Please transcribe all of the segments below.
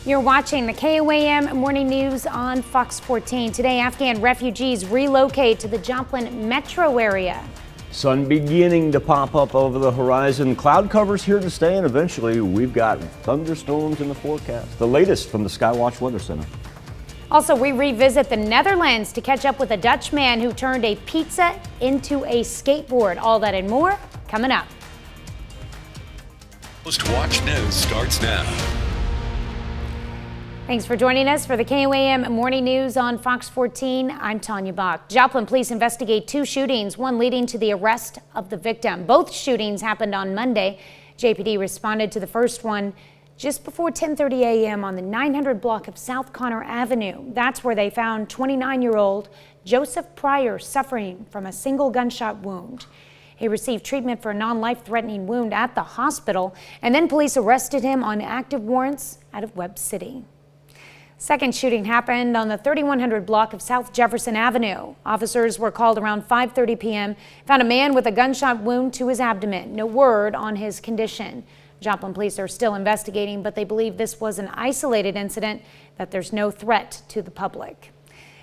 You're watching the KOAM Morning News on Fox 14. Today, Afghan refugees relocate to the Joplin metro area. Sun beginning to pop up over the horizon. Cloud cover's here to stay, and eventually we've got thunderstorms in the forecast. The latest from the Skywatch Weather Center. Also, we revisit the Netherlands to catch up with a Dutch man who turned a pizza into a skateboard. All that and more coming up. Most Watch News starts now. Thanks for joining us for the KOAM Morning News on Fox 14. I'm Tanya Bach. Joplin police investigate two shootings, one leading to the arrest of the victim. Both shootings happened on Monday. JPD responded to the first one just before 10:30 a.m. on the 900 block of South Connor Avenue. That's where they found 29-year-old Joseph Pryor suffering from a single gunshot wound. He received treatment for a non-life-threatening wound at the hospital, and then police arrested him on active warrants out of Webb City. Second shooting happened on the 3100 block of South Jefferson Avenue. Officers were called around 5:30 p.m. Found a man with a gunshot wound to his abdomen. No word on his condition. Joplin police are still investigating, but they believe this was an isolated incident, that there's no threat to the public.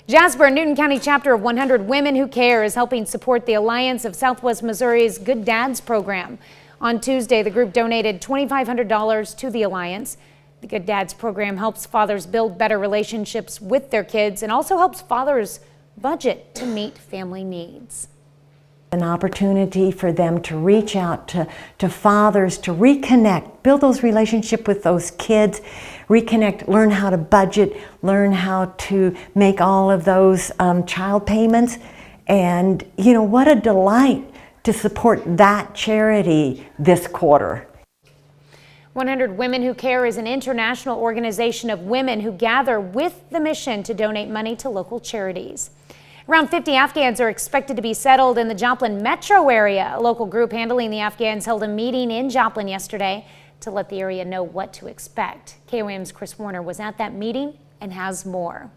Jasper and Newton County chapter of 100 Women Who Care is helping support the Alliance of Southwest Missouri's Good Dads program. On Tuesday, the group donated $2,500 to the Alliance. The Good Dads program helps fathers build better relationships with their kids and also helps fathers budget to meet family needs. An opportunity for them to reach out to fathers, to reconnect, build those relationships with those kids, reconnect, learn how to budget, learn how to make all of those child payments. And you know, what a delight to support that charity this quarter. 100 Women Who Care is an international organization of women who gather with the mission to donate money to local charities. Around 50 Afghans are expected to be settled in the Joplin metro area. A local group handling the Afghans held a meeting in Joplin yesterday to let the area know what to expect. KOAM's Chris Warner was at that meeting and has more.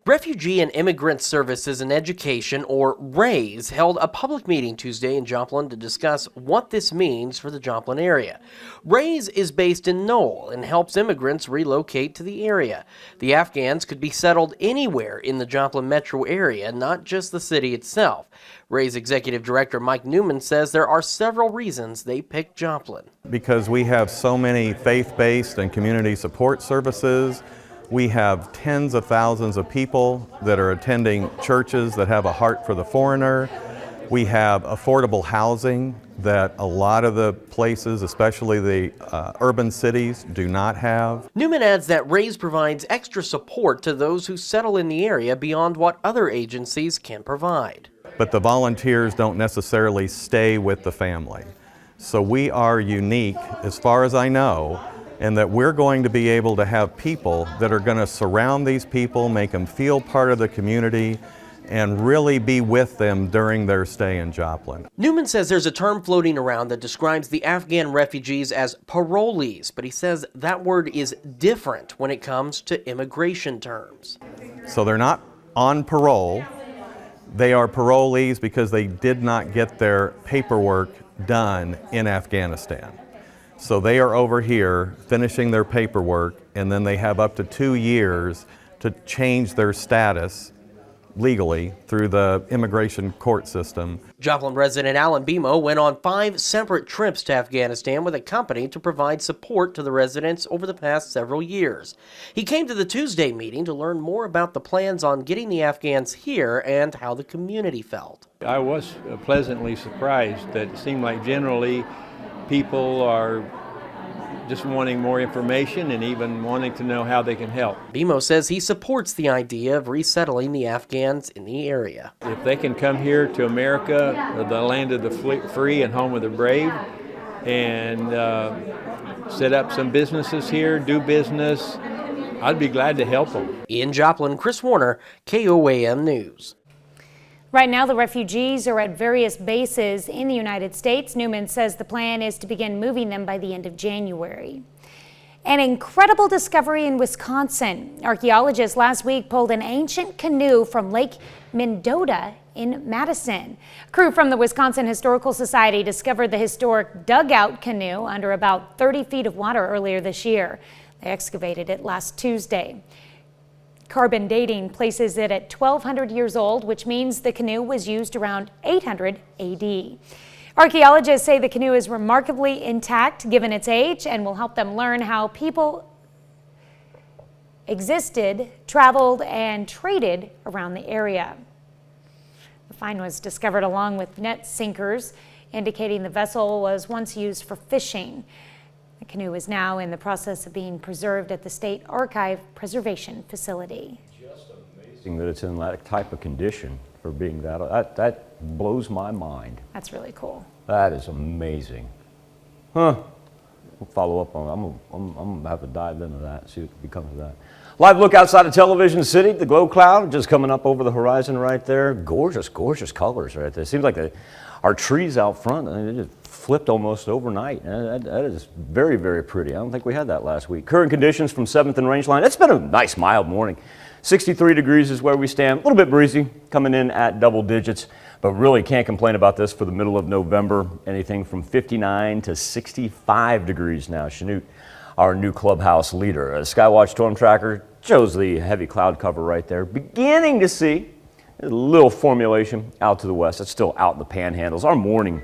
Refugee and Immigrant Services and Education, or RAISE, held a public meeting Tuesday in Joplin to discuss what this means for the Joplin area. RAISE is based in Knoll and helps immigrants relocate to the area. The Afghans could be settled anywhere in the Joplin metro area, not just the city itself. RAISE Executive Director Mike Newman says there are several reasons they picked Joplin. Because we have so many faith-based and community support services. We have tens of thousands of people that are attending churches that have a heart for the foreigner. We have affordable housing that a lot of the places, especially the urban cities, do not have. Newman adds that RAISE provides extra support to those who settle in the area beyond what other agencies can provide. But the volunteers don't necessarily stay with the family. So we are unique, as far as I know, and that we're going to be able to have people that are going to surround these people, make them feel part of the community, and really be with them during their stay in Joplin. Newman says there's a term floating around that describes the Afghan refugees as parolees, but he says that word is different when it comes to immigration terms. So they're not on parole. They are parolees because they did not get their paperwork done in Afghanistan. So they are over here finishing their paperwork, and then they have up to 2 years to change their status legally through the immigration court system. Joplin resident Alan Bemo went on 5 separate trips to Afghanistan with a company to provide support to the residents over the past several years. He came to the Tuesday meeting to learn more about the plans on getting the Afghans here and how the community felt. I was pleasantly surprised that it seemed like generally people are just wanting more information and even wanting to know how they can help. Bemo says he supports the idea of resettling the Afghans in the area. If they can come here to America, the land of the free and home of the brave, and set up some businesses here, do business, I'd be glad to help them. In Joplin, Chris Warner, KOAM News. Right now, the refugees are at various bases in the United States. Newman says the plan is to begin moving them by the end of January. An incredible discovery in Wisconsin. Archaeologists last week pulled an ancient canoe from Lake Mendota in Madison. A crew from the Wisconsin Historical Society discovered the historic dugout canoe under about 30 feet of water earlier this year. They excavated it last Tuesday. Carbon dating places it at 1,200 years old, which means the canoe was used around 800 AD. Archaeologists say the canoe is remarkably intact given its age and will help them learn how people existed, traveled, and traded around the area. The find was discovered along with net sinkers, indicating the vessel was once used for fishing. The canoe is now in the process of being preserved at the State Archive Preservation Facility. Just amazing that it's in that type of condition for being that blows my mind. That's really cool. That is amazing. Huh. We'll follow up on it. I'm gonna have to dive into that, see what becomes of that. Live look outside of Television City, the glow cloud just coming up over the horizon right there. Gorgeous, gorgeous colors right there. Seems like our trees out front, they just flipped almost overnight. That is very, very pretty. I don't think we had that last week. Current conditions from 7th and Rangeline. It's been a nice, mild morning. 63 degrees is where we stand. A little bit breezy, coming in at double digits, but really can't complain about this for the middle of November. Anything from 59 to 65 degrees now. Canoe, our new clubhouse leader. Skywatch Storm Tracker shows the heavy cloud cover right there. Beginning to see a little formulation out to the west. It's still out in the panhandles. Our morning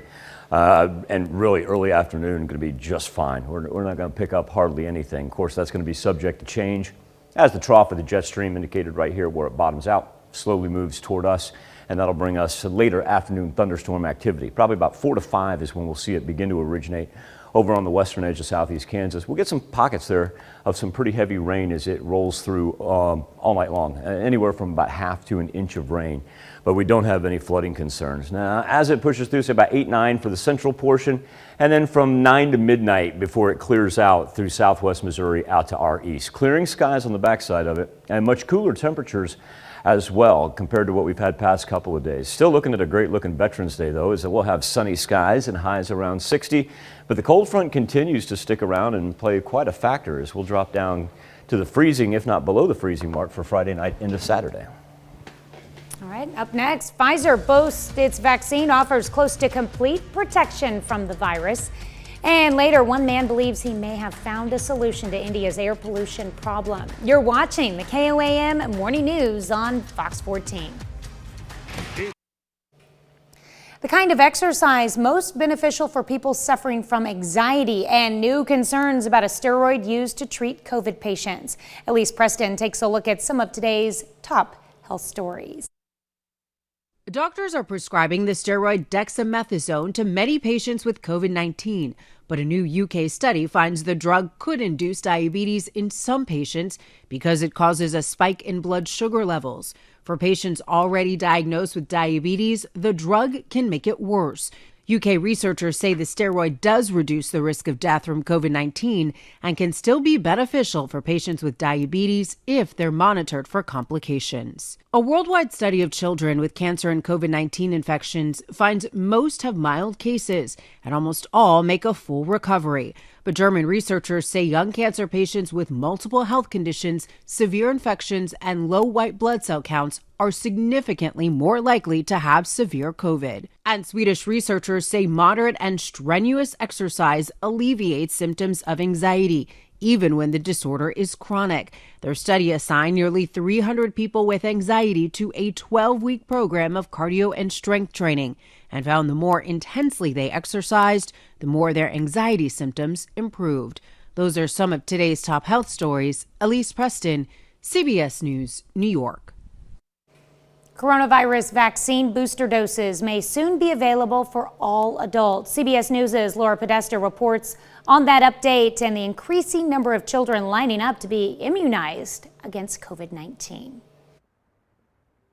and really early afternoon going to be just fine. We're not going to pick up hardly anything. Of course, that's going to be subject to change as the trough of the jet stream indicated right here where it bottoms out slowly moves toward us, and that'll bring us later afternoon thunderstorm activity. Probably about 4 to 5 is when we'll see it begin to originate over on the western edge of southeast Kansas. We'll get some pockets there of some pretty heavy rain as it rolls through all night long, anywhere from about half to an inch of rain. But we don't have any flooding concerns. Now, as it pushes through, say about 8, 9 for the central portion, and then from 9 to midnight before it clears out through southwest Missouri out to our east. Clearing skies on the backside of it, and much cooler temperatures as well compared to what we've had past couple of days. Still looking at a great looking Veterans Day though, is that we'll have sunny skies and highs around 60, but the cold front continues to stick around and play quite a factor as we'll drop down to the freezing, if not below the freezing mark for Friday night into Saturday. All right, up next, Pfizer boasts its vaccine offers close to complete protection from the virus. And later, one man believes he may have found a solution to India's air pollution problem. You're watching the KOAM Morning News on Fox 14. The kind of exercise most beneficial for people suffering from anxiety and new concerns about a steroid used to treat COVID patients. Elise Preston takes a look at some of today's top health stories. Doctors are prescribing the steroid dexamethasone to many patients with COVID-19, but a new UK study finds the drug could induce diabetes in some patients because it causes a spike in blood sugar levels. For patients already diagnosed with diabetes, the drug can make it worse. UK researchers say the steroid does reduce the risk of death from COVID-19 and can still be beneficial for patients with diabetes if they're monitored for complications. A worldwide study of children with cancer and COVID-19 infections finds most have mild cases and almost all make a full recovery. But German researchers say young cancer patients with multiple health conditions, severe infections, and low white blood cell counts are significantly more likely to have severe COVID. And Swedish researchers say moderate and strenuous exercise alleviates symptoms of anxiety, even when the disorder is chronic. Their study assigned nearly 300 people with anxiety to a 12-week program of cardio and strength training and found the more intensely they exercised, the more their anxiety symptoms improved. Those are some of today's top health stories. Elise Preston, CBS News, New York. Coronavirus vaccine booster doses may soon be available for all adults. CBS News' Laura Podesta reports on that update and the increasing number of children lining up to be immunized against COVID-19.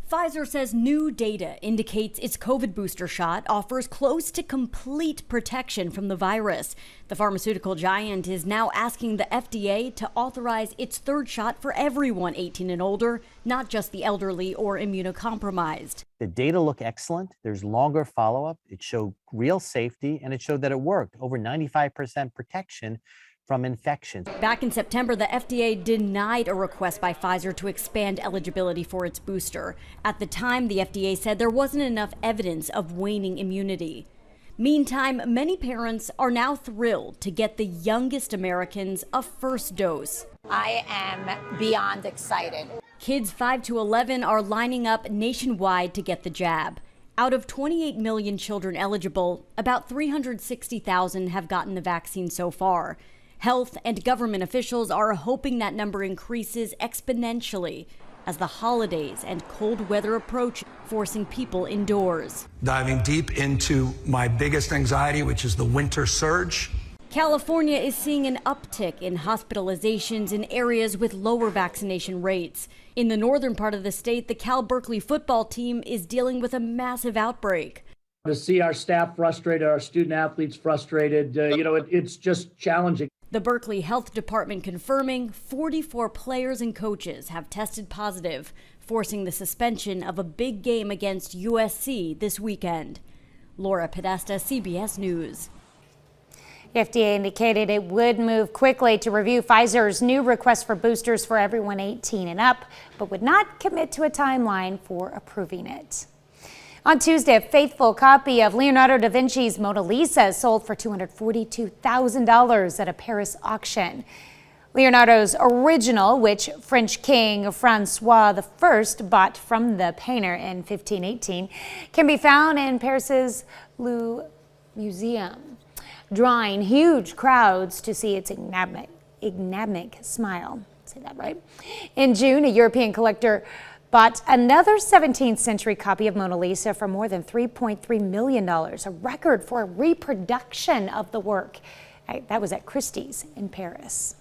Pfizer says new data indicates its COVID booster shot offers close to complete protection from the virus. The pharmaceutical giant is now asking the FDA to authorize its third shot for everyone 18 and older, not just the elderly or immunocompromised. The data look excellent. There's longer follow-up. It showed real safety, and it showed that it worked. Over 95% protection from infections. Back in September, the FDA denied a request by Pfizer to expand eligibility for its booster. At the time, the FDA said there wasn't enough evidence of waning immunity. Meantime, many parents are now thrilled to get the youngest Americans a first dose. I am beyond excited. Kids 5 to 11 are lining up nationwide to get the jab. Out of 28 million children eligible, about 360,000 have gotten the vaccine so far. Health and government officials are hoping that number increases exponentially as the holidays and cold weather approach, forcing people indoors. Diving deep into my biggest anxiety, which is the winter surge. California is seeing an uptick in hospitalizations in areas with lower vaccination rates. In the northern part of the state, the Cal Berkeley football team is dealing with a massive outbreak. To see our staff frustrated, our student athletes frustrated, it's just challenging. The Berkeley Health Department confirming 44 players and coaches have tested positive, forcing the suspension of a big game against USC this weekend. Laura Podesta, CBS News. The FDA indicated it would move quickly to review Pfizer's new request for boosters for everyone 18 and up, but would not commit to a timeline for approving it. On Tuesday, a faithful copy of Leonardo da Vinci's Mona Lisa sold for $242,000 at a Paris auction. Leonardo's original, which French King Francois I bought from the painter in 1518, can be found in Paris's Louvre Museum, drawing huge crowds to see its enigmatic smile. Say that right? In June, a European collector bought another 17th century copy of Mona Lisa for more than $3.3 million, a record for a reproduction of the work. That was at Christie's in Paris.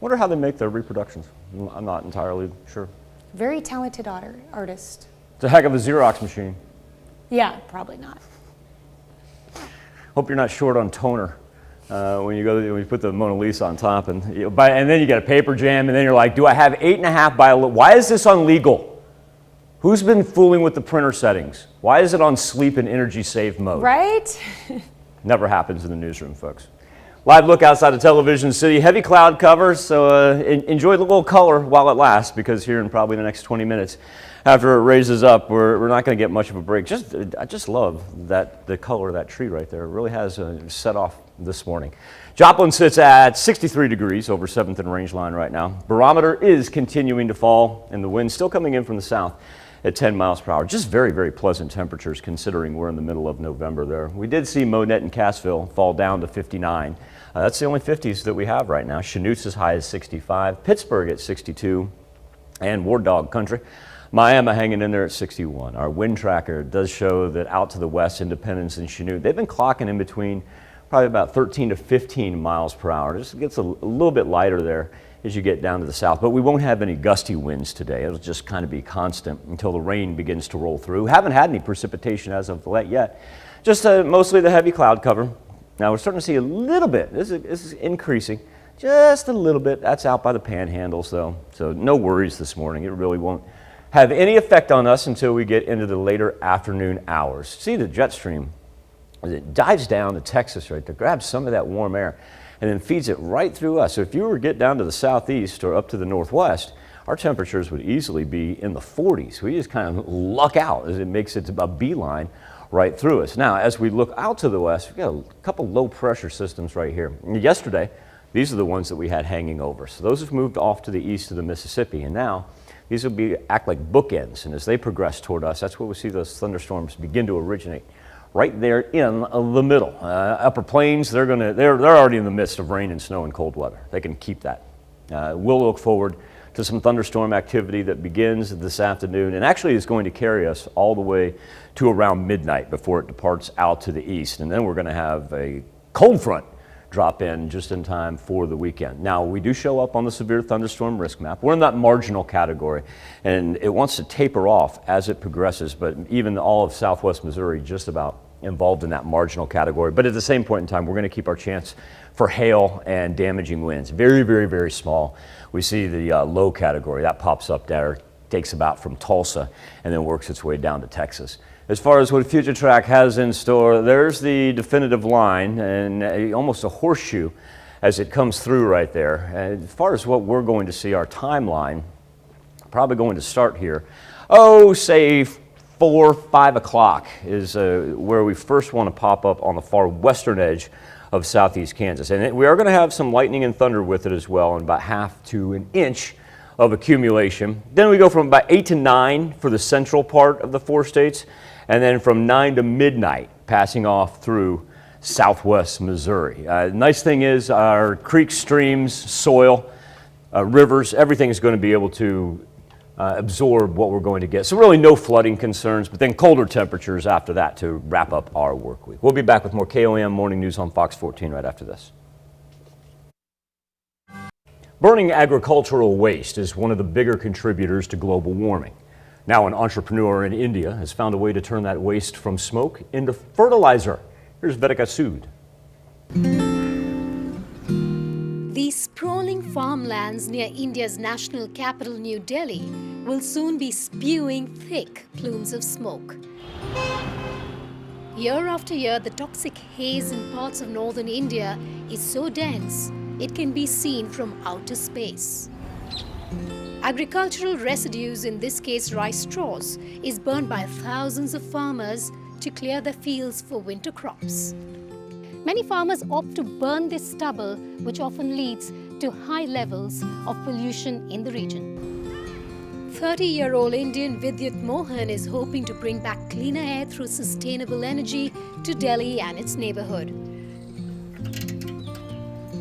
Wonder how they make their reproductions. I'm not entirely sure. Very talented artist. It's a heck of a Xerox machine. Yeah, probably not. Hope you're not short on toner when you put the Mona Lisa on top, and then you get a paper jam, and then you're like, do I have 8.5 by? Why is this illegal? Who's been fooling with the printer settings? Why is it on sleep and energy save mode? Right? Never happens in the newsroom, folks. Live look outside of Television City. Heavy cloud cover, so enjoy the little color while it lasts, because here in probably the next 20 minutes, after it raises up, we're not going to get much of a break. I just love the color of that tree right there. It really has set off this morning. Joplin sits at 63 degrees over 7th and Range Line right now. Barometer is continuing to fall, and the wind still coming in from the south at 10 miles per hour. Just very, very pleasant temperatures considering we're in the middle of November there. We did see Monette and Cassville fall down to 59. That's the only 50s that we have right now. Chanute's as high as 65, Pittsburgh at 62, and War Dog Country, Miami hanging in there at 61. Our wind tracker does show that out to the west, Independence and Chanute, they've been clocking in between probably about 13 to 15 miles per hour. Just gets a little bit lighter there as you get down to the south, but we won't have any gusty winds today. It'll just kind of be constant until the rain begins to roll through. Haven't had any precipitation as of late yet. Just mostly the heavy cloud cover. Now we're starting to see a little bit. This is increasing just a little bit. That's out by the panhandles though, so no worries this morning. It really won't have any effect on us until we get into the later afternoon hours. See the jet stream as it dives down to Texas right there, grabs some of that warm air, and then feeds it right through us. So if you were to get down to the southeast or up to the northwest, our temperatures would easily be in the 40s. We just kind of luck out as it makes it a beeline right through us. Now, as we look out to the west, we've got a couple low pressure systems right here. Yesterday, these are the ones that we had hanging over. So those have moved off to the east of the Mississippi, and now these will act like bookends. And as they progress toward us, that's where we see those thunderstorms begin to originate. Right there in the middle. Upper plains, they're already in the midst of rain and snow and cold weather. They can keep that. We'll look forward to some thunderstorm activity that begins this afternoon and actually is going to carry us all the way to around midnight before it departs out to the east. And then we're going to have a cold front drop in just in time for the weekend. Now, we do show up on the severe thunderstorm risk map. We're in that marginal category, and it wants to taper off as it progresses, but even all of southwest Missouri just about involved in that marginal category. But at the same point in time, we're going to keep our chance for hail and damaging winds. Very, very, very small. We see the low category. That pops up there, takes about from Tulsa, and then works its way down to Texas. As far as what Future Track has in store, there's the definitive line and almost a horseshoe as it comes through right there. As far as what we're going to see, our timeline, probably going to start here, say 4, 5 o'clock is where we first want to pop up on the far western edge of southeast Kansas. And we are going to have some lightning and thunder with it as well, and about half to an inch of accumulation. Then we go from about 8 to 9 for the central part of the 4 states, and then from 9 to midnight, passing off through southwest Missouri. Nice thing is our creeks, streams, soil, rivers, everything is going to be able to absorb what we're going to get. So really no flooding concerns, but then colder temperatures after that to wrap up our work week. We'll be back with more KOAM Morning News on Fox 14 right after this. Burning agricultural waste is one of the bigger contributors to global warming. Now an entrepreneur in India has found a way to turn that waste from smoke into fertilizer. Here's Vedika Sood. These sprawling farmlands near India's national capital, New Delhi, will soon be spewing thick plumes of smoke. Year after year, the toxic haze in parts of northern India is so dense, it can be seen from outer space. Agricultural residues, in this case rice straws, is burned by thousands of farmers to clear their fields for winter crops. Many farmers opt to burn this stubble, which often leads to high levels of pollution in the region. 30-year-old Indian Vidyut Mohan is hoping to bring back cleaner air through sustainable energy to Delhi and its neighborhood.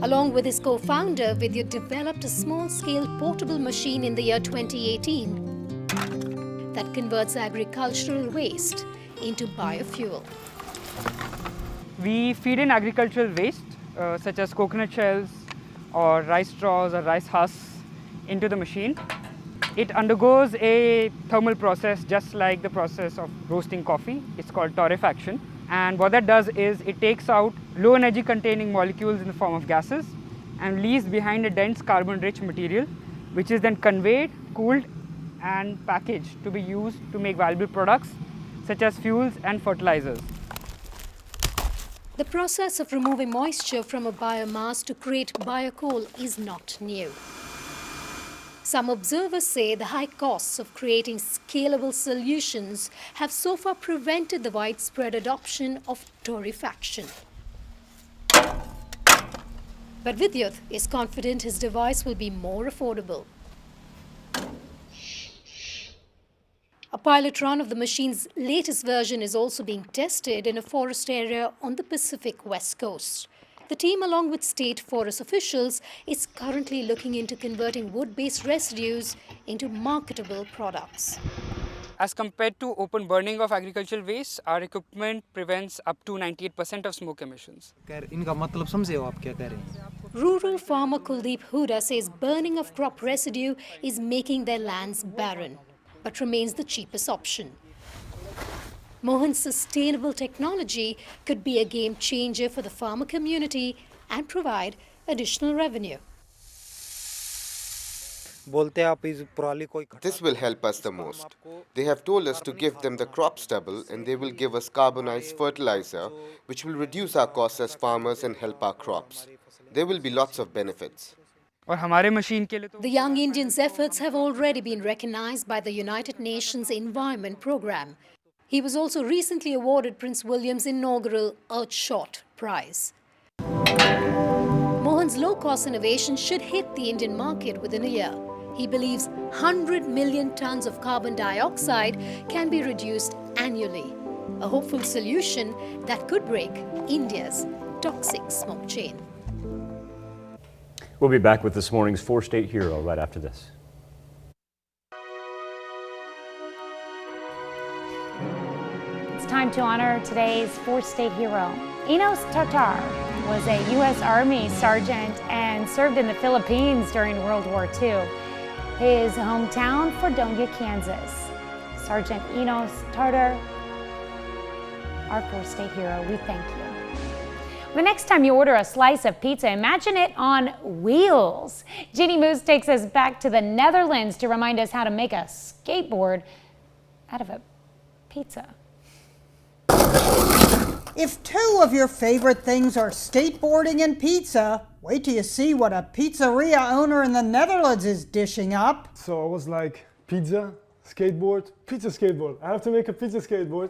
Along with his co-founder, Vidyut developed a small-scale portable machine in the year 2018 that converts agricultural waste into biofuel. We feed in agricultural waste, such as coconut shells or rice straws or rice husks, into the machine. It undergoes a thermal process just like the process of roasting coffee. It's called torrefaction. And what that does is it takes out low energy containing molecules in the form of gases and leaves behind a dense carbon-rich material, which is then conveyed, cooled, and packaged to be used to make valuable products such as fuels and fertilizers. The process of removing moisture from a biomass to create biocoal is not new. Some observers say the high costs of creating scalable solutions have so far prevented the widespread adoption of torrefaction. But Vidyut is confident his device will be more affordable. A pilot run of the machine's latest version is also being tested in a forest area on the Pacific West Coast. The team, along with state forest officials, is currently looking into converting wood-based residues into marketable products. As compared to open burning of agricultural waste, our equipment prevents up to 98% of smoke emissions. Rural farmer Kuldeep Huda says burning of crop residue is making their lands barren, but remains the cheapest option. Mohan's sustainable technology could be a game changer for the farmer community and provide additional revenue. This will help us the most. They have told us to give them the crop stubble and they will give us carbonized fertilizer, which will reduce our costs as farmers and help our crops. There will be lots of benefits. The young Indian's efforts have already been recognized by the United Nations Environment Programme. He was also recently awarded Prince William's inaugural Earthshot Prize. Mohan's low-cost innovation should hit the Indian market within a year. He believes 100 million tons of carbon dioxide can be reduced annually, a hopeful solution that could break India's toxic smoke chain. We'll be back with this morning's four-state hero right after this. It's time to honor today's four-state hero. Enos Tatar was a U.S. Army sergeant and served in the Philippines during World War II. His hometown, Fredonia, Kansas. Sergeant Enos Tatar, our four-state hero, we thank you. The next time you order a slice of pizza, imagine it on wheels. Jeannie Moose takes us back to the Netherlands to remind us how to make a skateboard out of a pizza. If two of your favorite things are skateboarding and pizza, wait till you see what a pizzeria owner in the Netherlands is dishing up. So I was like, pizza, skateboard, pizza skateboard. I have to make a pizza skateboard.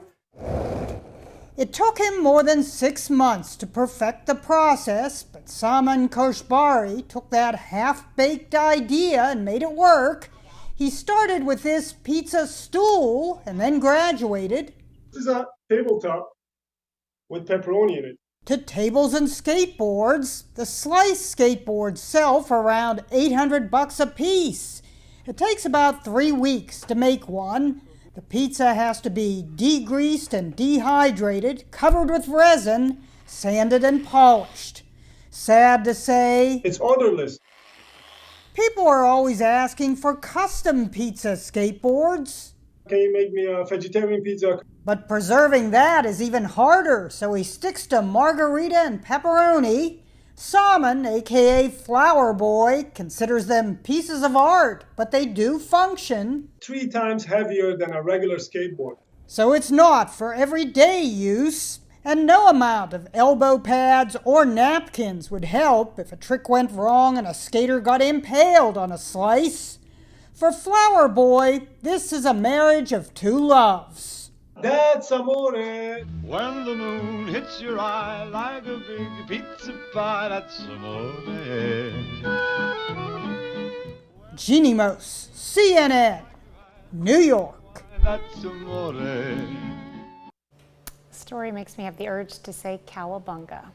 It took him more than 6 months to perfect the process, but Saman Koshbari took that half-baked idea and made it work. He started with this pizza stool and then graduated. This is a tabletop with pepperoni in it. To tables and skateboards. The sliced skateboards sell for around $800 a piece. It takes about 3 weeks to make one. The pizza has to be degreased and dehydrated, covered with resin, sanded and polished. Sad to say, it's odorless. People are always asking for custom pizza skateboards. Can you make me a vegetarian pizza? But preserving that is even harder, so he sticks to margarita and pepperoni. Saman, aka Flower Boy, considers them pieces of art, but they do function. 3 times heavier than a regular skateboard. So it's not for everyday use, and no amount of elbow pads or napkins would help if a trick went wrong and a skater got impaled on a slice. For Flower Boy, this is a marriage of 2 loves. That's amore. When the moon hits your eye like a big pizza pie, that's amore. Jeannie Mose, CNN, New York. That's amore. The story makes me have the urge to say cowabunga.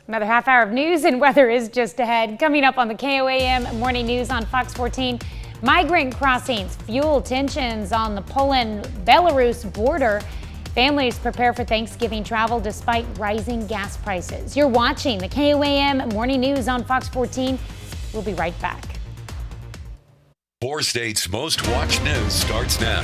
Another half hour of news and weather is just ahead. Coming up on the KOAM Morning News on Fox 14, migrant crossings fuel tensions on the Poland-Belarus border. Families prepare for Thanksgiving travel despite rising gas prices. You're watching the KOAM Morning News on Fox 14. We'll be right back. 4 states' most watched news starts now.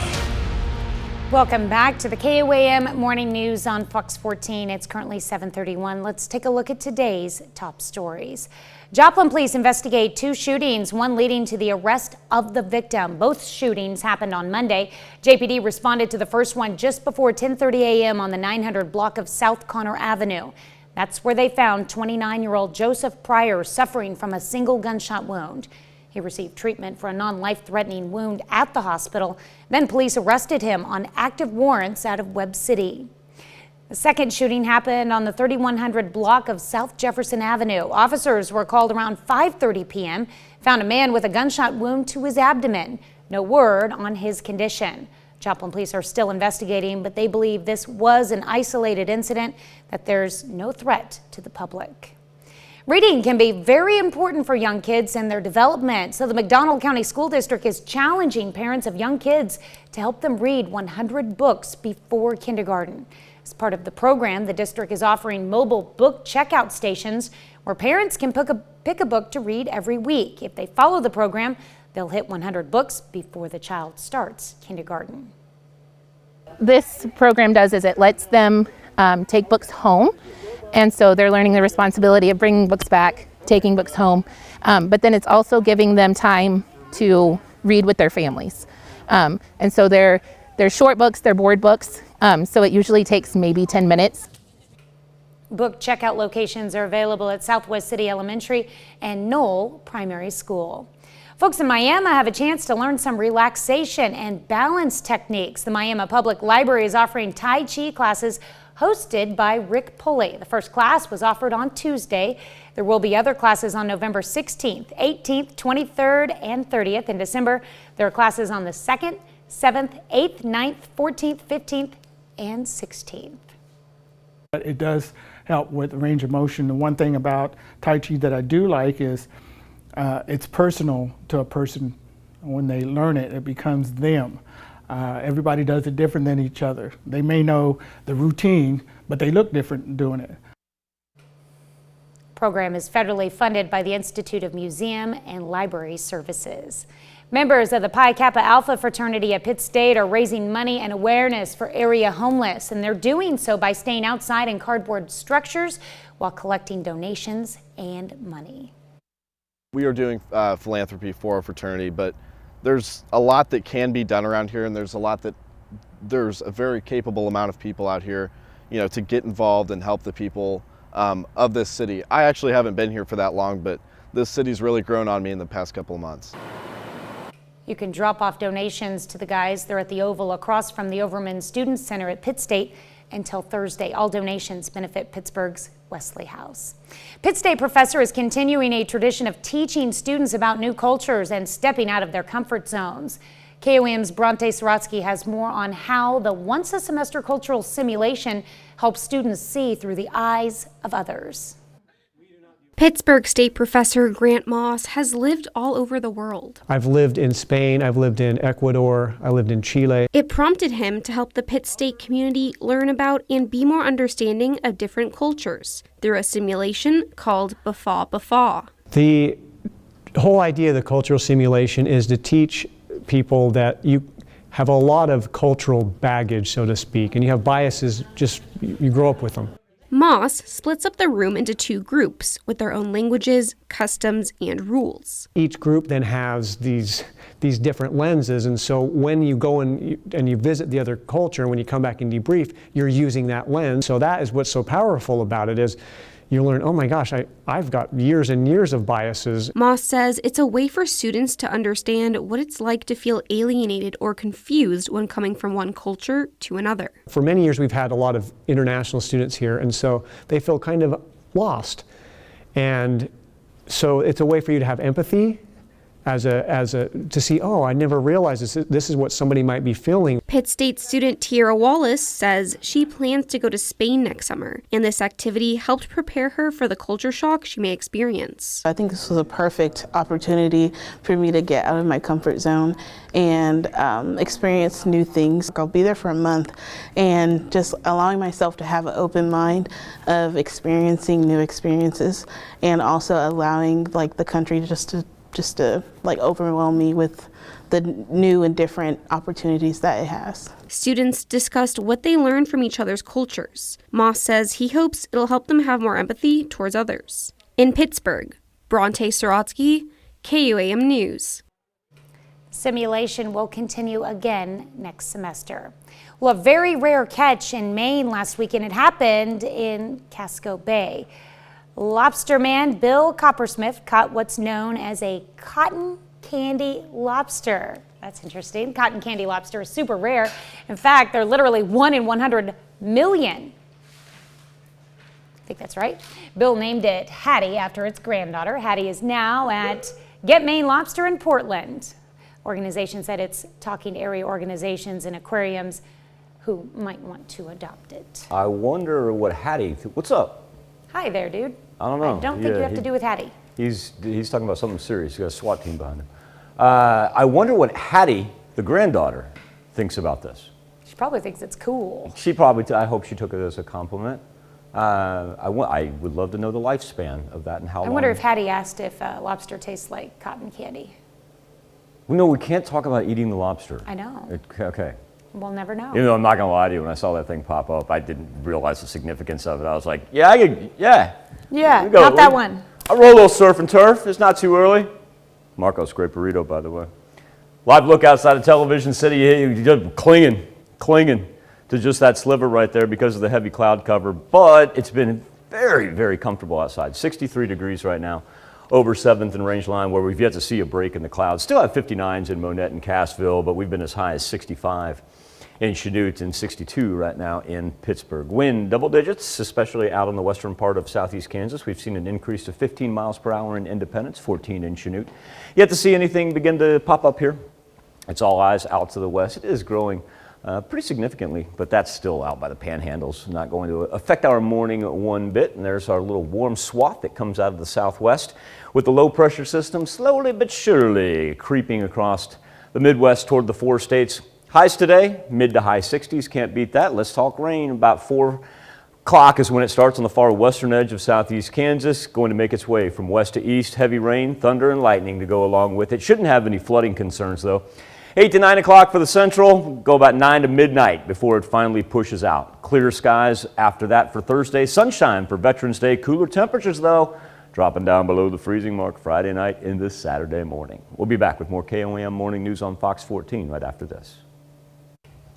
Welcome back to the KOAM Morning News on Fox 14. It's currently 7:31. Let's take a look at today's top stories. Joplin police investigate 2 shootings, one leading to the arrest of the victim. Both shootings happened on Monday. JPD responded to the first one just before 10:30 a.m. on the 900 block of South Connor Avenue. That's where they found 29-year-old Joseph Pryor suffering from a single gunshot wound. He received treatment for a non-life-threatening wound at the hospital. Then police arrested him on active warrants out of Webb City. The second shooting happened on the 3100 block of South Jefferson Avenue. Officers were called around 5:30 p.m., found a man with a gunshot wound to his abdomen. No word on his condition. Joplin police are still investigating, but they believe this was an isolated incident, that there's no threat to the public. Reading can be very important for young kids and their development, so the McDonald County School District is challenging parents of young kids to help them read 100 books before kindergarten. As part of the program, the district is offering mobile book checkout stations where parents can pick a book to read every week. If they follow the program, they'll hit 100 books before the child starts kindergarten. This program does is it lets them take books home. And so they're learning the responsibility of bringing books back, taking books home, but then it's also giving them time to read with their families. And so they're short books, they're board books, so it usually takes maybe 10 minutes. Book checkout locations are available at Southwest City Elementary and Knoll Primary School. Folks in Miami have a chance to learn some relaxation and balance techniques. The Miami Public Library is offering Tai Chi classes hosted by Rick Pulley. The first class was offered on Tuesday. There will be other classes on November 16th, 18th, 23rd, and 30th. In December, there are classes on the 2nd, 7th, 8th, 9th, 14th, 15th, and 16th. It does help with range of motion. The one thing about Tai Chi that I do like is it's personal to a person. When they learn it, it becomes them. Everybody does it different than each other. They may know the routine, but they look different doing it. Program is federally funded by the Institute of Museum and Library Services. Members of the Pi Kappa Alpha fraternity at Pitt State are raising money and awareness for area homeless, and they're doing so by staying outside in cardboard structures while collecting donations and money. We are doing philanthropy for our fraternity, but there's a lot that can be done around here, and there's a very capable amount of people out here, to get involved and help the people of this city. I actually haven't been here for that long, but this city's really grown on me in the past couple of months. You can drop off donations to the guys. They're at the Oval across from the Overman Student Center at Pitt State until Thursday. All donations benefit Pittsburgh's Wesley House. Pitt State professor is continuing a tradition of teaching students about new cultures and stepping out of their comfort zones. KOM's Bronte Sorotsky has more on how the once-a-semester cultural simulation helps students see through the eyes of others. Pittsburgh State professor Grant Moss has lived all over the world. I've lived in Spain, I've lived in Ecuador, I lived in Chile. It prompted him to help the Pitt State community learn about and be more understanding of different cultures through a simulation called Bafa Bafa. The whole idea of the cultural simulation is to teach people that you have a lot of cultural baggage, so to speak, and you have biases, just you grow up with them. Moss splits up the room into two groups with their own languages, customs, and rules. Each group then has these different lenses, and so when you go and you visit the other culture, when you come back and debrief, you're using that lens. So that is what's so powerful about it, is you learn, oh my gosh, I've got years and years of biases. Moss says it's a way for students to understand what it's like to feel alienated or confused when coming from one culture to another. For many years, we've had a lot of international students here, and so they feel kind of lost. And so it's a way for you to have empathy, to see, oh, I never realized this is what somebody might be feeling. Pitt State student Tiara Wallace says she plans to go to Spain next summer, and this activity helped prepare her for the culture shock she may experience. I think this was a perfect opportunity for me to get out of my comfort zone and experience new things. I'll be there for a month, and just allowing myself to have an open mind of experiencing new experiences, and also allowing the country just to overwhelm me with the new and different opportunities that it has. Students discussed what they learned from each other's cultures. Moss says he hopes it'll help them have more empathy towards others. In Pittsburgh, Bronte Sorotsky, KUAM News. Simulation will continue again next semester. Well, a very rare catch in Maine last weekend. It happened in Casco Bay. Lobster man Bill Coppersmith caught what's known as a cotton candy lobster. That's interesting. Cotton candy lobster is super rare. In fact, they're literally 1 in 100 million. I think that's right. Bill named it Hattie after its granddaughter. Hattie is now at Get Maine Lobster in Portland. Organization said it's talking to area organizations and aquariums who might want to adopt it. I wonder what Hattie, what's up? Hi there, dude. I don't know. I don't think you have to do with Hattie. He's talking about something serious. He's got a SWAT team behind him. I wonder what Hattie, the granddaughter, thinks about this. She probably thinks it's cool. She probably, I hope she took it as a compliment. I would love to know the lifespan of that and how long. I wonder if Hattie asked if lobster tastes like cotton candy. No, we can't talk about eating the lobster. I know. Okay. We'll never know. Even though I'm not going to lie to you, when I saw that thing pop up, I didn't realize the significance of it. I was like, Yeah, not that one. I'll roll a little surf and turf. It's not too early. Marco's great burrito, by the way. Live look outside of Television City. You're just clinging to just that sliver right there because of the heavy cloud cover. But it's been very, very comfortable outside. 63 degrees right now over 7th and Range Line, where we've yet to see a break in the clouds. Still have 59s in Monette and Cassville, but we've been as high as 65 in Chanute and 62 right now in Pittsburgh. Wind double digits, especially out in the western part of southeast Kansas. We've seen an increase to 15 miles per hour in Independence, 14 in Chanute. Yet to see anything begin to pop up here. It's all eyes out to the west. It is growing pretty significantly, but that's still out by the panhandles. Not going to affect our morning one bit. And there's our little warm swath that comes out of the southwest with the low pressure system slowly but surely creeping across the Midwest toward the 4 states. Highs today, mid to high 60s, can't beat that. Let's talk rain. About 4 o'clock is when it starts on the far western edge of southeast Kansas, going to make its way from west to east. Heavy rain, thunder, and lightning to go along with it. Shouldn't have any flooding concerns though. 8 to 9 o'clock for the central, go about 9 to midnight before it finally pushes out. Clear skies after that for Thursday. Sunshine for Veterans Day. Cooler temperatures though, dropping down below the freezing mark Friday night into Saturday morning. We'll be back with more KOAM Morning News on Fox 14 right after this.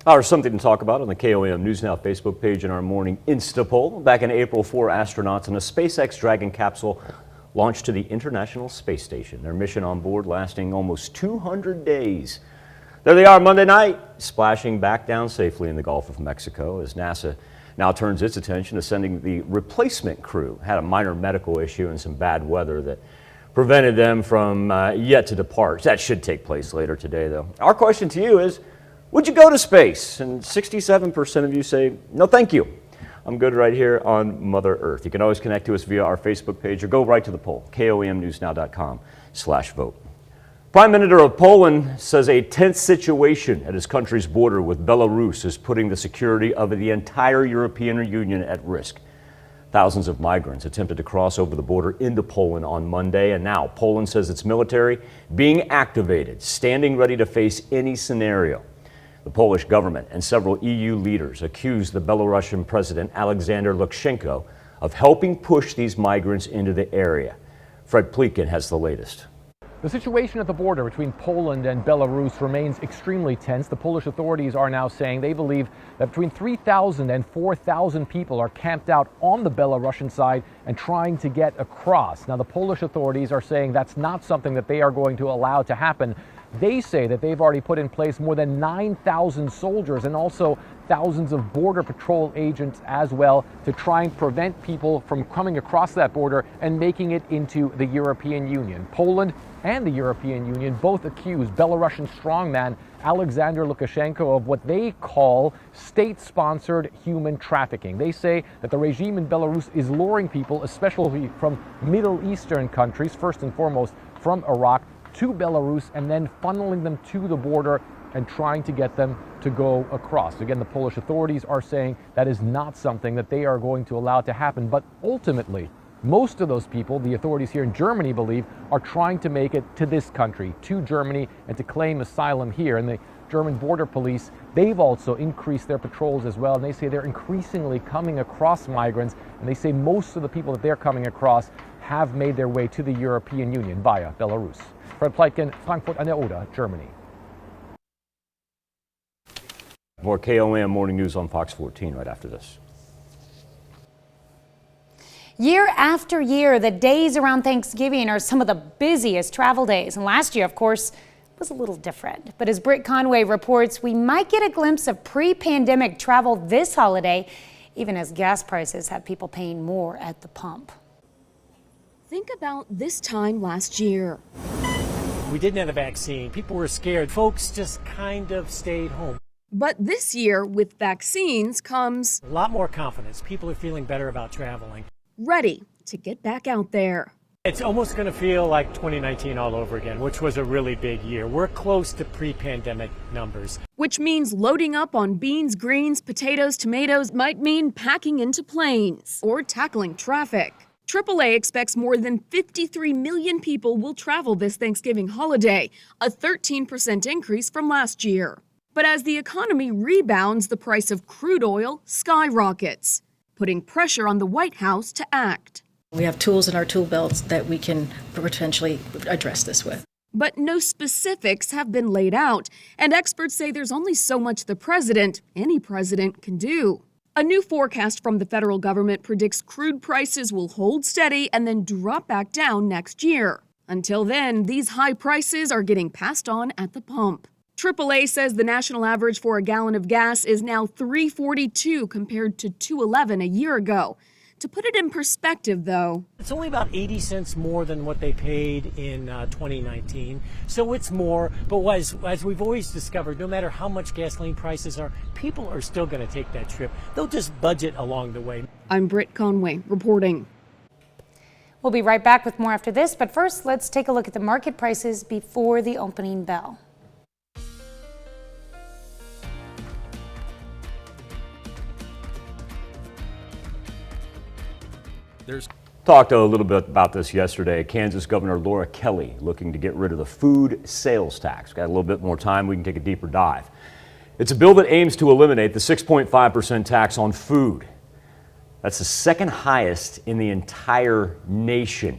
There's something to talk about on the KOAM News Now Facebook page in our morning Insta poll. Back in April, 4 astronauts in a SpaceX Dragon capsule launched to the International Space Station. Their mission on board lasting almost 200 days. There they are Monday night, splashing back down safely in the Gulf of Mexico as NASA now turns its attention to sending the replacement crew. Had a minor medical issue and some bad weather that prevented them from yet to depart. That should take place later today, though. Our question to you is, would you go to space? And 67% of you say, no, thank you. I'm good right here on Mother Earth. You can always connect to us via our Facebook page or go right to the poll, koamnewsnow.com/vote. Prime Minister of Poland says a tense situation at his country's border with Belarus is putting the security of the entire European Union at risk. Thousands of migrants attempted to cross over the border into Poland on Monday, and now Poland says its military being activated, standing ready to face any scenario. The Polish government and several EU leaders accused the Belarusian President Alexander Lukashenko of helping push these migrants into the area. Fred Plekin has the latest. The situation at the border between Poland and Belarus remains extremely tense. The Polish authorities are now saying they believe that between 3,000 and 4,000 people are camped out on the Belarusian side and trying to get across. Now, the Polish authorities are saying that's not something that they are going to allow to happen. They say that they've already put in place more than 9,000 soldiers and also thousands of Border Patrol agents as well to try and prevent people from coming across that border and making it into the European Union. Poland and the European Union both accuse Belarusian strongman Alexander Lukashenko of what they call state-sponsored human trafficking. They say that the regime in Belarus is luring people, especially from Middle Eastern countries, first and foremost from Iraq, to Belarus and then funneling them to the border and trying to get them to go across. Again, the Polish authorities are saying that is not something that they are going to allow to happen. But ultimately, most of those people, the authorities here in Germany believe, are trying to make it to this country, to Germany, and to claim asylum here. And the German border police, they've also increased their patrols as well. And they say they're increasingly coming across migrants. And they say most of the people that they're coming across have made their way to the European Union via Belarus. Fred Pleitgen, Frankfurt an der Oder, Germany. More KOAM Morning News on Fox 14 right after this. Year after year, the days around Thanksgiving are some of the busiest travel days. And last year, of course, was a little different. But as Britt Conway reports, we might get a glimpse of pre-pandemic travel this holiday, even as gas prices have people paying more at the pump. Think about this time last year. We didn't have a vaccine. People were scared. Folks just kind of stayed home. But this year, with vaccines comes a lot more confidence. People are feeling better about traveling. Ready to get back out there. It's almost going to feel like 2019 all over again, which was a really big year. We're close to pre-pandemic numbers. Which means loading up on beans, greens, potatoes, tomatoes might mean packing into planes or tackling traffic. AAA expects more than 53 million people will travel this Thanksgiving holiday, a 13% increase from last year. But as the economy rebounds, the price of crude oil skyrockets, putting pressure on the White House to act. We have tools in our tool belts that we can potentially address this with. But no specifics have been laid out, and experts say there's only so much the president, any president, can do. A new forecast from the federal government predicts crude prices will hold steady and then drop back down next year. Until then, these high prices are getting passed on at the pump. AAA says the national average for a gallon of gas is now $3.42 compared to $2.11 a year ago. To put it in perspective, though, it's only about 80 cents more than what they paid in 2019. So it's more, but as we've always discovered, no matter how much gasoline prices are, people are still going to take that trip. They'll just budget along the way. I'm Britt Conway reporting. We'll be right back with more after this, but first let's take a look at the market prices before the opening bell. Talked a little bit about this yesterday. Kansas Governor Laura Kelly looking to get rid of the food sales tax. Got a little bit more time, we can take a deeper dive. It's a bill that aims to eliminate the 6.5% tax on food. That's the second highest in the entire nation.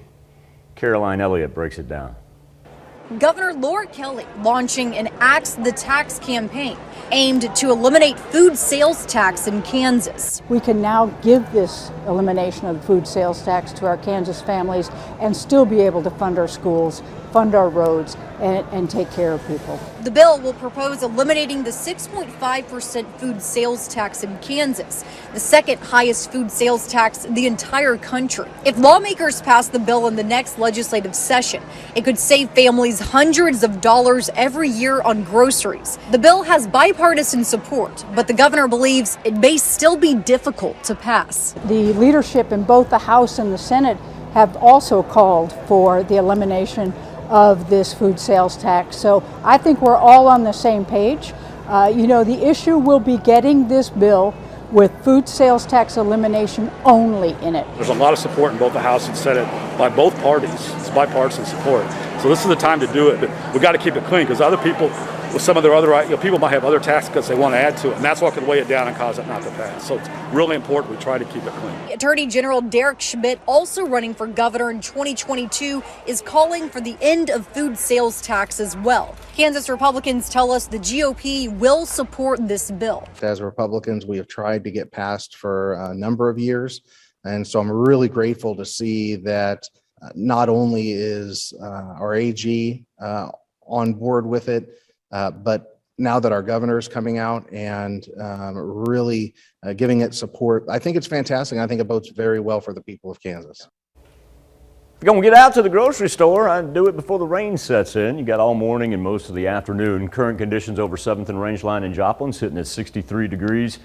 Caroline Elliott breaks it down. Governor Laura Kelly launching an Axe the Tax campaign aimed to eliminate food sales tax in Kansas. We can now give this elimination of the food sales tax to our Kansas families and still be able to fund our schools, fund our roads, and take care of people. The bill will propose eliminating the 6.5% food sales tax in Kansas, the second highest food sales tax in the entire country. If lawmakers pass the bill in the next legislative session, it could save families hundreds of dollars every year on groceries. The bill has bipartisan support, but the governor believes it may still be difficult to pass. The leadership in both the House and the Senate have also called for the elimination of this food sales tax. So I think we're all on the same page. The issue will be getting this bill with food sales tax elimination only in it. There's a lot of support in both the House and Senate by both parties. It's bipartisan support. So this is the time to do it, but we've got to keep it clean because other people, with some of their other, people might have other tax cuts they want to add to it, and that's what could weigh it down and cause it not to pass. So it's really important we try to keep it clean. Attorney General Derek Schmidt, also running for governor in 2022, is calling for the end of food sales tax as well. Kansas Republicans tell us the GOP will support this bill. As Republicans, we have tried to get passed for a number of years, and so I'm really grateful to see that not only is our AG on board with it, but now that our governor is coming out and really giving it support, I think it's fantastic. I think it bodes very well for the people of Kansas. If you're going to get out to the grocery store, I'd do it before the rain sets in. You got all morning and most of the afternoon. Current conditions over 7th and Range Line in Joplin sitting at 63 degrees.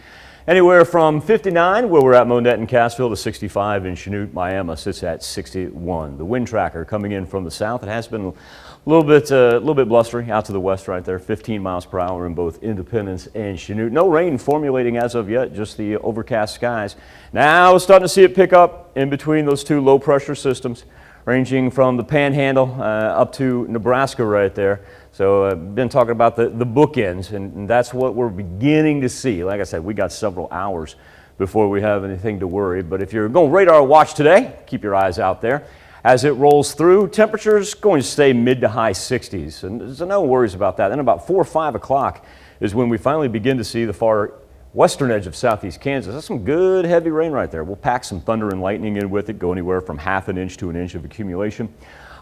Anywhere from 59 where we're at Monette and Cassville to 65 in Chanute. Miami sits at 61. The wind tracker coming in from the south. It has been a little bit blustery out to the west right there. 15 miles per hour in both Independence and Chanute. No rain formulating as of yet, just the overcast skies. Now we're starting to see it pick up in between those two low pressure systems, ranging from the Panhandle up to Nebraska right there. So I've been talking about the bookends, and that's what we're beginning to see. Like I said, we got several hours before we have anything to worry. But if you're going to radar watch today, keep your eyes out there. As it rolls through, temperatures going to stay mid to high 60s, and there's no worries about that. Then about 4 or 5 o'clock is when we finally begin to see the far western edge of southeast Kansas. That's some good heavy rain right there. We'll pack some thunder and lightning in with it, go anywhere from ½ an inch to an inch of accumulation.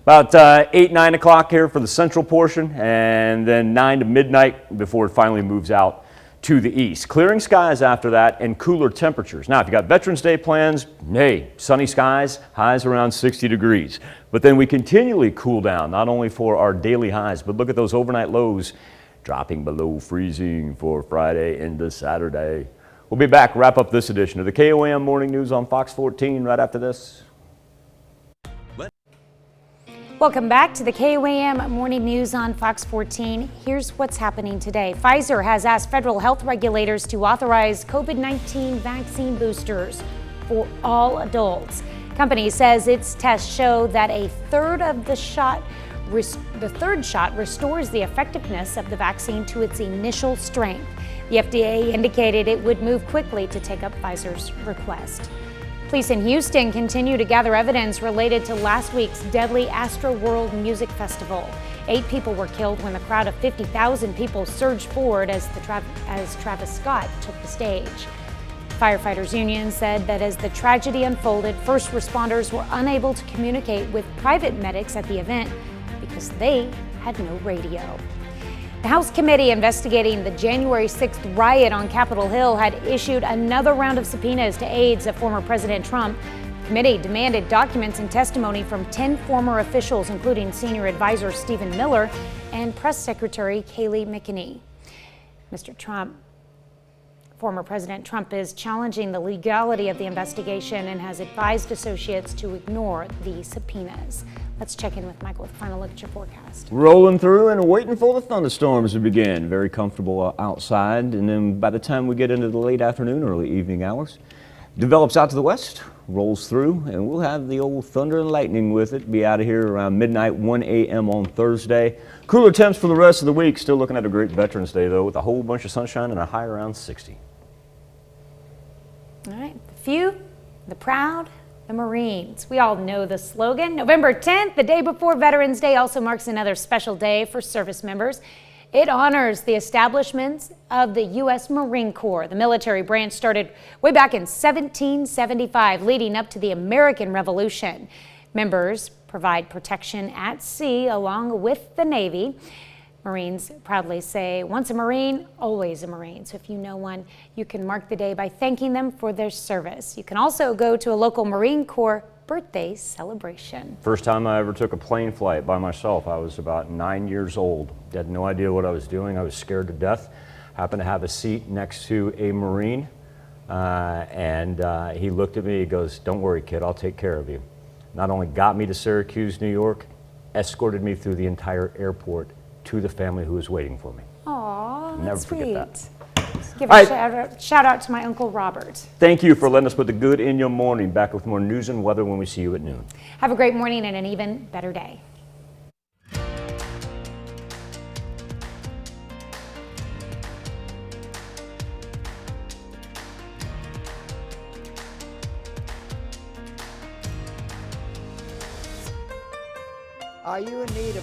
About 8, 9 o'clock here for the central portion, and then 9 to midnight before it finally moves out to the east. Clearing skies after that and cooler temperatures. Now, if you got Veterans Day plans, hey, sunny skies, highs around 60 degrees. But then we continually cool down, not only for our daily highs, but look at those overnight lows dropping below freezing for Friday into Saturday. We'll be back, wrap up this edition of the KOAM Morning News on Fox 14 right after this. Welcome back to the KOAM Morning News on Fox 14. Here's what's happening today. Pfizer has asked federal health regulators to authorize COVID-19 vaccine boosters for all adults. Company says its tests show that a third of the third shot restores the effectiveness of the vaccine to its initial strength. The FDA indicated it would move quickly to take up Pfizer's request. Police in Houston continue to gather evidence related to last week's deadly Astroworld Music Festival. 8 people were killed when the crowd of 50,000 people surged forward as Travis Scott took the stage. Firefighters Union said that as the tragedy unfolded, first responders were unable to communicate with private medics at the event because they had no radio. The House committee investigating the January 6th riot on Capitol Hill had issued another round of subpoenas to aides of former President Trump. The committee demanded documents and testimony from 10 former officials, including senior advisor Stephen Miller and press secretary Kayleigh McEnany. Former President Trump is challenging the legality of the investigation and has advised associates to ignore the subpoenas. Let's check in with Michael with a final look at your forecast. Rolling through and waiting for the thunderstorms to begin. Very comfortable outside, and then by the time we get into the late afternoon, early evening hours, develops out to the west, rolls through, and we'll have the old thunder and lightning with it. Be out of here around midnight, 1 a.m. on Thursday. Cooler temps for the rest of the week. Still looking at a great Veterans Day, though, with a whole bunch of sunshine and a high around 60. All right, the few, the proud, the Marines. We all know the slogan. November 10th, the day before Veterans Day, also marks another special day for service members. It honors the establishments of the U.S. Marine Corps. The military branch started way back in 1775, leading up to the American Revolution. Members provide protection at sea along with the Navy. Marines proudly say, once a Marine, always a Marine. So if you know one, you can mark the day by thanking them for their service. You can also go to a local Marine Corps birthday celebration. First time I ever took a plane flight by myself, I was about 9 years old. Had no idea what I was doing. I was scared to death. Happened to have a seat next to a Marine, and he looked at me, he goes, "Don't worry, kid, I'll take care of you." Not only got me to Syracuse, New York, escorted me through the entire airport to the family who was waiting for me. Aw, Never that's forget sweet. that. Give All a right. shout out to my Uncle Robert. Thank you for letting us put the good in your morning. Back with more news and weather when we see you at noon. Have a great morning and an even better day. Are you in need of